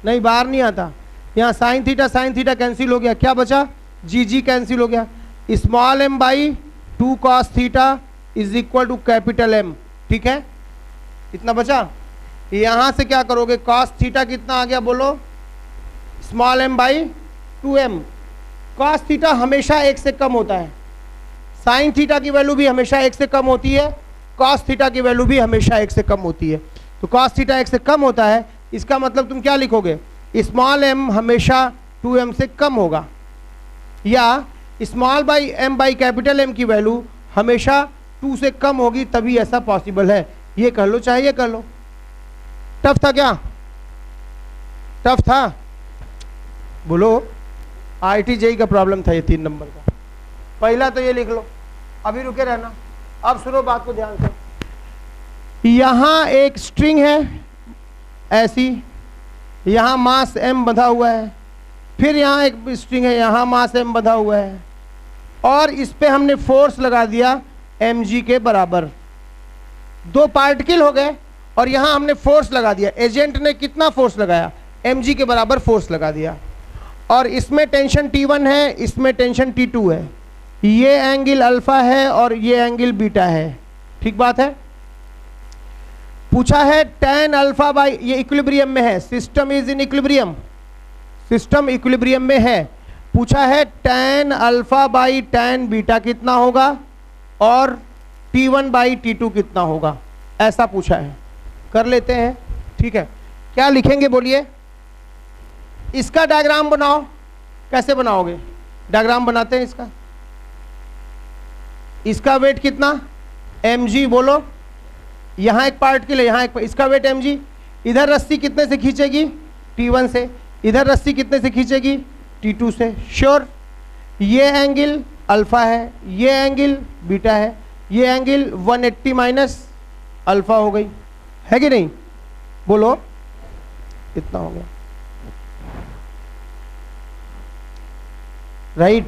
नहीं बाहर नहीं आता। यहाँ साइन थीटा कैंसिल हो गया, क्या बचा, जी कैंसिल हो गया। Small m by 2 cos theta is equal to capital M, ठीक है, इतना बचा। यहाँ से क्या करोगे, कॉस थीटा कितना आ गया बोलो, small m by 2m। Cos theta हमेशा 1 से कम होता है, साइन थीटा की वैल्यू भी हमेशा 1 से कम होती है, कॉस थीटा की वैल्यू भी हमेशा 1 से कम होती है। तो कॉस थीटा 1 से कम होता है, इसका मतलब तुम क्या लिखोगे, स्मॉल m हमेशा 2m से कम होगा, या small by m by capital M की वैल्यू हमेशा 2 से कम होगी, तभी ऐसा पॉसिबल है। ये कर लो चाहे ये कर लो। टफ था क्या, टफ था बोलो, IIT JEE का प्रॉब्लम था ये 3 नंबर का। पहला तो ये लिख लो, अभी रुके रहना, अब सुनो बात को ध्यान से। यहां एक स्ट्रिंग है ऐसी, यहां मास m बंधा हुआ है, फिर यहां एक स्ट्रिंग है, यहां मास m बंधा हुआ है, और इस पे हमने फोर्स लगा दिया mg के बराबर। 2 पार्टिकल हो गए और यहां हमने फोर्स लगा दिया, एजेंट ने कितना फोर्स लगाया, mg के बराबर फोर्स लगा दिया। और इसमें टेंशन T1 है, इसमें टेंशन T2 है, ये एंगल अल्फा है और ये एंगल बीटा है, ठीक बात है। पूछा है tan अल्फा बाई, ये इक्विलिब्रियम में है, system is in equilibrium, system equilibrium में है। पूछा है tan alpha by tan beta कितना होगा और T1 बाई T2 कितना होगा, ऐसा पूछा है। कर लेते हैं, ठीक है। क्या लिखेंगे बोलिए, इसका डायग्राम बनाओ। कैसे बनाओगे, डायग्राम बनाते हैं इसका। इसका वेट कितना, mg बोलो, यहाँ एक पार्टिकल है, यहाँ एक, इसका वेट mg। इधर रस्सी कितने से खींचेगी, T1 से, इधर रस्सी कितने से खींचेगी, T2 से। श्योर, ये एंगल अल्फा है, ये एंगल बीटा है, ये एंगल 180 माइनस अल्फा हो गई, है कि नहीं, बोलो इतना हो गया, राइट।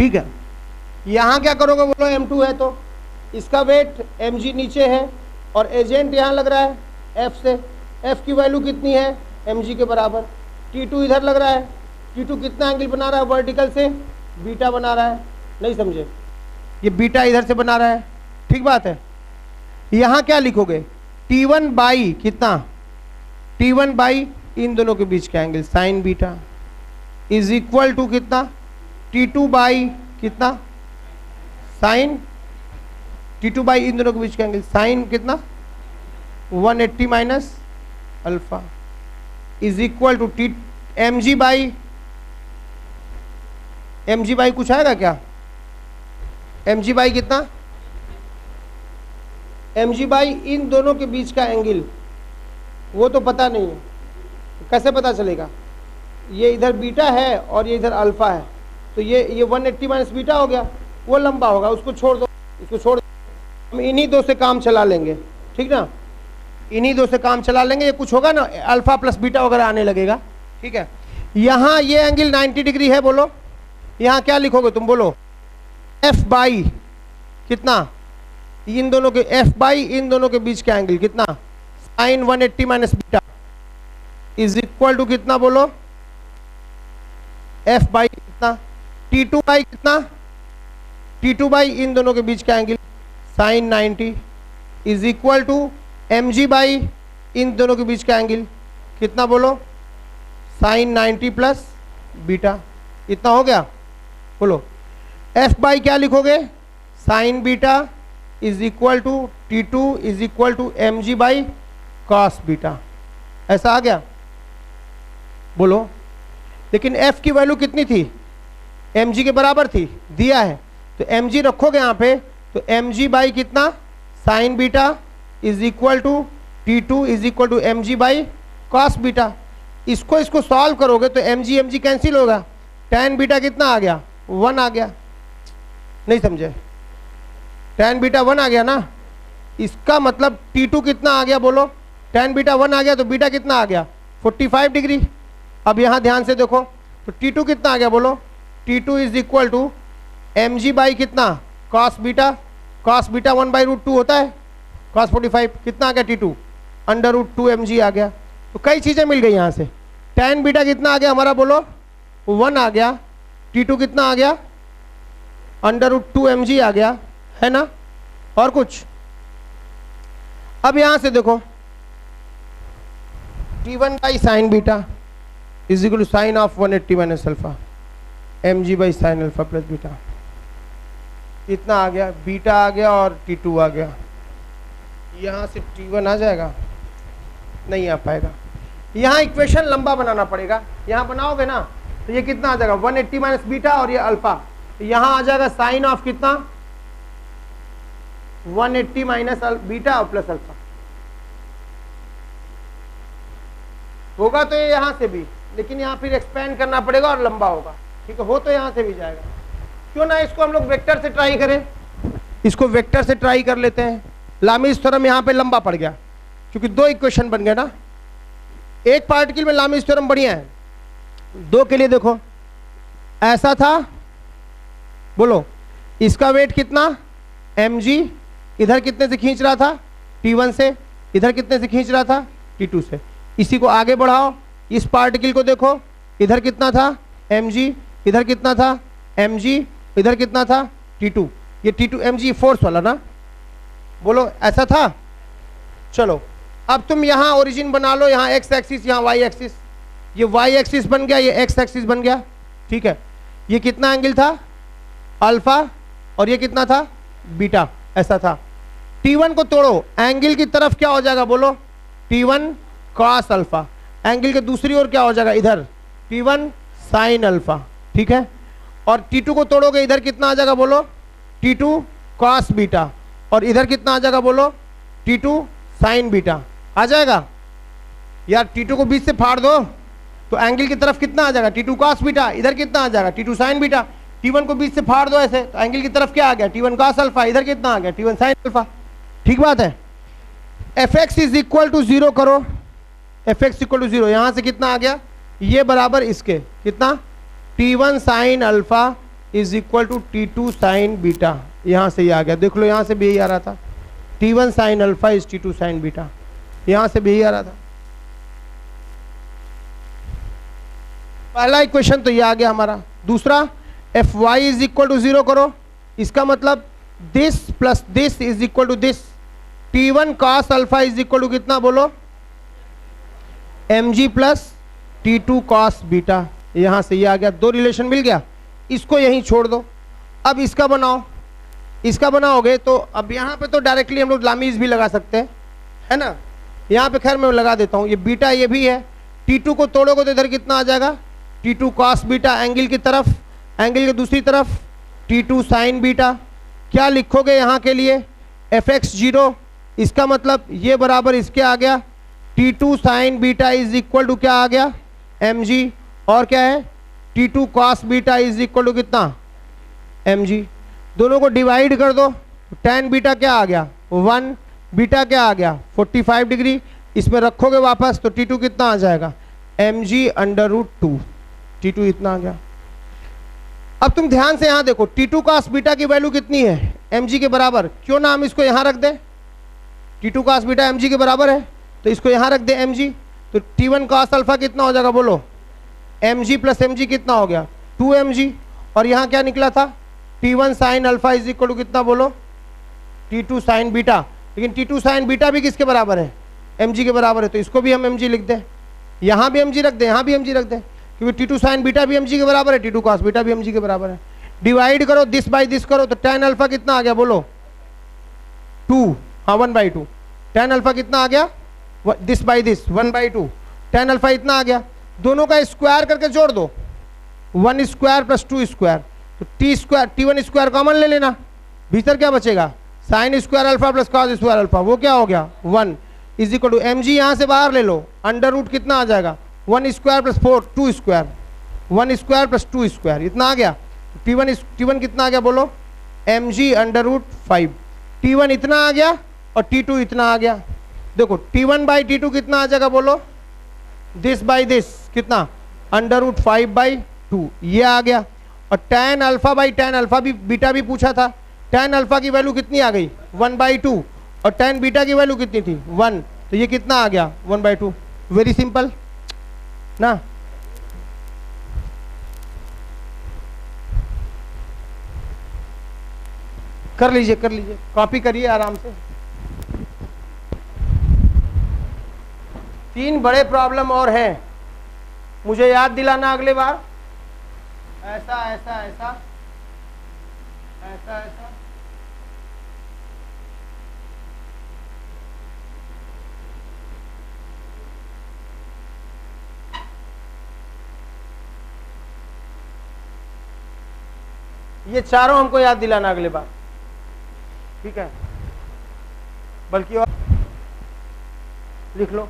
ठीक है, यहाँ क्या करोगे बोलो, m2 है तो इसका वेट mg नीचे है और एजेंट यहाँ लग रहा है f से, f की वैल्यू कितनी है, mg के बराबर। T2 इधर लग रहा है, T2 कितना एंगल बना रहा है वर्टिकल से, बीटा बना रहा है, नहीं समझे, ये बीटा इधर से बना रहा है, ठीक बात है। यहाँ क्या लिखोगे, T1 बाई कितना, T1 बाई इन दोनों के बीच का angle sine beta is equal to कितना, T2 बाई कितना साइन, T2 बाई इन दोनों के बीच का एंगल साइन कितना 180 minus alpha is equal to mg by कुछ आएगा क्या, mg बाई कितना, mg बाई इन दोनों के बीच का एंगल वो तो पता नहीं है, कैसे पता चलेगा, ये इधर बीटा है और ये इधर अल्फा है, तो ये 180 माइनस बीटा हो गया, वो लंबा होगा, उसको छोड़ दो, इसको छोड़ दो, हम इन्हीं दो से काम चला लेंगे, ठीक ना, इन्हीं दो से काम चला लेंगे, ये कुछ होगा ना अल्फा प्लस बीटा वगैरह आने लगेगा, ठीक है। यहाँ ये एंगल 90 डिग्री है, बोलो यहाँ क्या लिखोगे तुम, बोलो f बाई कितना, इन दोनों के f बाई इन दोनों के बीच का एंगल कितना sine 180 minus beta is equal to कितना, बोलो f बाई कितना, T2 बाई कितना, T2 बाई इन दोनों के बीच का angle sine 90 is equal to mg by इन दोनों के बीच का एंगल कितना, बोलो साइन 90 प्लस बीटा, इतना हो गया, बोलो f बाई क्या लिखोगे, sine beta is equal to T2 is equal to mg by cos beta, ऐसा आ गया, बोलो। लेकिन f की वैल्यू कितनी थी, mg के बराबर थी, दिया है तो mg रखोगे यहाँ पे, तो mg बाई कितना sine beta is equal to T2 is equal to mg by cos beta, इसको सॉल्व करोगे तो mg कैंसिल होगा, tan बीटा कितना आ गया 1 आ गया, नहीं समझे, tan बीटा 1 आ गया ना, इसका मतलब T2 कितना आ गया, बोलो tan बीटा 1 आ गया तो बीटा कितना आ गया 45 डिग्री। अब यहाँ ध्यान से देखो तो T2 कितना आ गया, बोलो T2 is equal to mg by कितना cos बीटा 1/√2 होता है, cos 45 कितना आ गया T2 √2 mg आ गया, तो कई चीज़ें मिल गई यहाँ से। tan बीटा कितना आ गया हमारा, बोलो 1 आ गया, T2 कितना आ गया √2 mg आ गया, है ना, और कुछ। अब यहाँ से देखो T1 by sine beta is equal to sine of 180 minus alpha mg by sine alpha plus beta, इतना आ गया, बीटा आ गया और T2 आ गया, यहाँ से T1 आ जाएगा, नहीं आ पाएगा, यहाँ इक्वेशन लंबा बनाना पड़ेगा, यहाँ बनाओगे ना तो ये कितना आ जाएगा 180 माइनस बीटा और ये अल्फा, तो यहाँ आ जाएगा साइन ऑफ कितना 180 माइनस बीटा और प्लस अल्फा, होगा तो ये यहाँ से भी, लेकिन यहाँ फिर एक्सपेंड करना पड़ेगा और लंबा होगा, ठीक है, हो तो यहाँ से भी जाएगा, क्यों ना इसको हम लोग वेक्टर से ट्राई करें, इसको वेक्टर से ट्राई कर लेते हैं। लामीज थ्योरम यहाँ पे लंबा पड़ गया क्योंकि 2 इक्वेशन बन गया ना, एक पार्टिकल में लामीज थ्योरम बढ़िया है, 2 के लिए देखो ऐसा था, बोलो इसका वेट कितना mg, इधर कितने से खींच रहा था T1 से, इधर कितने से खींच रहा था T2 से, इसी को आगे बढ़ाओ, इस पार्टिकल को देखो, इधर कितना था mg, इधर कितना था mg, इधर कितना था T2, ये T2 mg फोर्स वाला ना, बोलो ऐसा था। चलो अब तुम यहाँ ओरिजिन बना लो, यहाँ x एक्सिस, यहाँ y एक्सिस, ये y एक्सिस बन गया, ये x एक्सिस बन गया, ठीक है, ये कितना एंगल था अल्फा और ये कितना था बीटा, ऐसा था। T1 को तोड़ो, एंगल की तरफ क्या हो जाएगा, बोलो T1 cos अल्फा, एंगल के दूसरी ओर क्या हो जाएगा इधर T1 साइन अल्फा, ठीक है, और T2 को तोड़ोगे इधर कितना आ जाएगा, बोलो T2 cos बीटा, और इधर कितना आ जाएगा, बोलो T2 साइन बीटा आ जाएगा। यार T2 को बीच से फाड़ दो तो एंगल की तरफ कितना आ जाएगा T2 cos बीटा, इधर कितना आ जाएगा T2 साइन बीटा, T1 को बीच से फाड़ दो ऐसे तो एंगल की तरफ क्या आ गया T1 cos अल्फा, इधर कितना आ गया T1 साइन अल्फा, ठीक बात है। fx इज इक्वल टू 0 करो, fx इक्वल टू 0, यहाँ से कितना आ गया, ये बराबर इसके कितना T1 sine alpha is equal to T2 sine beta, यहां से ये आ गया, देख लो यहां से भी यही आ रहा था, T1 sine alpha is T2 sine beta, यहां से भी यही आ रहा था। पहला इक्वेशन तो ये आ गया हमारा। दूसरा Fy इज इक्वल टू 0 करो, इसका मतलब this plus this is equal to this, T1 cos alpha is equal to कितना बोलो, mg plus T2 cos beta, यहां से ये आ गया, दो रिलेशन मिल गया, इसको यहीं छोड़ दो। अब इसका बनाओ, इसका बनाओगे तो अब यहाँ पे तो डायरेक्टली हम लोग लामीज भी लगा सकते हैं, है ना, यहाँ पे खैर मैं लगा देता हूँ, ये बीटा ये भी है, T2 को तोड़ोगे तो इधर कितना आ जाएगा, T2 cos बीटा, एंगल की तरफ, एंगल की दूसरी तरफ T2 साइन बीटा। क्या लिखोगे यहाँ के लिए, fx0, इसका मतलब ये बराबर इसके आ गया, T2 sine beta is equal to क्या आ गया, mg, और क्या है T2 cos beta is equal to कितना, mg। दोनों को डिवाइड कर दो, tan बीटा क्या आ गया 1, बीटा क्या आ गया 45 डिग्री, इसमें रखोगे वापस तो T2 कितना आ जाएगा mg अंडर रूट 2, T2 इतना आ गया। अब तुम ध्यान से यहां देखो, T2 cos बीटा की वैल्यू कितनी है, mg के बराबर, क्यों ना हम इसको यहां रख दे, T2 cos बीटा mg के बराबर है तो इसको यहां रख दे mg, तो T1 cos अल्फा कितना हो जाएगा बोलो, mg प्लस mg कितना हो गया 2mg, और यहां क्या निकला था T1 sine alpha is equal to कितना बोलो, T2 साइन बीटा, लेकिन T2 साइन बीटा भी किसके बराबर है, mg के बराबर है, तो इसको भी हम mg लिख दें, यहां भी mg रख दें, यहां भी mg रख दें, क्योंकि T2 साइन बीटा भी mg के बराबर है, T2 cos बीटा भी mg के बराबर है। डिवाइड करो दिस बाई दिस करो तो tan अल्फा कितना आ गया बोलो 2, हाँ 1/2, tan अल्फा कितना आ गया this by this 1/2, tan alpha इतना आ गया, दोनों का स्क्वायर करके जोड़ दो, 1 स्क्वायर प्लस 2 स्क्वायर, तो T square T1 square common ले लेना, भीतर क्या बचेगा sine square alpha plus cos square alpha, वो क्या हो गया 1 इज इक्वल टू mg, यहां से बाहर ले लो, अंडर रूट कितना आ जाएगा 1 square plus 2 square, 1 square plus 2 square, इतना आ गया, T1 कितना आ गया बोलो mg अंडर रूट 5, T1 इतना आ गया और T2 इतना आ गया। देखो T1 बाई T2 कितना आ जाएगा बोलो, दिस बाई दिस कितना अंडर रूट 5/2, ये आ गया, और tan alpha by tan alpha भी बीटा भी पूछा था, tan अल्फा की वैल्यू कितनी आ गई 1/2, और tan बीटा की वैल्यू कितनी थी 1, तो ये कितना आ गया 1/2, वेरी सिंपल ना। कर लीजिए कॉपी करिए आराम से। 3 बड़े प्रॉब्लम और हैं, मुझे याद दिलाना अगले बार, ऐसा ऐसा ऐसा ऐसा ऐसा, ये चारों हमको याद दिलाना अगले बार, ठीक है, बल्कि और लिख लो,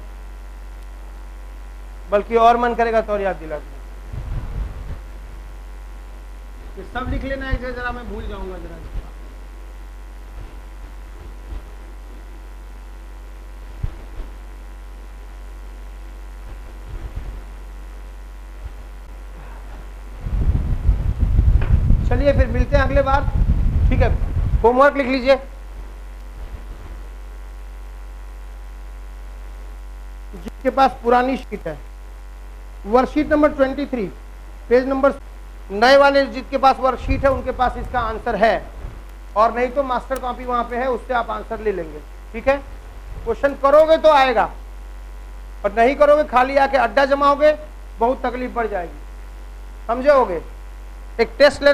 बल्कि और मन करेगा तो और याद दिला दूंगा, ये सब लिख लेना है, जरा मैं भूल जाऊंगा जरा। चलिए फिर मिलते हैं अगले बार, ठीक है, होमवर्क लिख लीजिए। जिसके पास पुरानी शीट है, वर्कशीट नंबर 23, पेज नंबर, नए वाले जिसके पास वर्कशीट है उनके पास इसका आंसर है, और नहीं तो मास्टर कॉपी वहां पे है, उससे आप आंसर ले लेंगे, ठीक है। क्वेश्चन करोगे तो आएगा, और नहीं करोगे खाली आके अड्डा जमाओगे, बहुत तकलीफ पड़ जाएगी, समझे होगे। एक टेस्ट लेना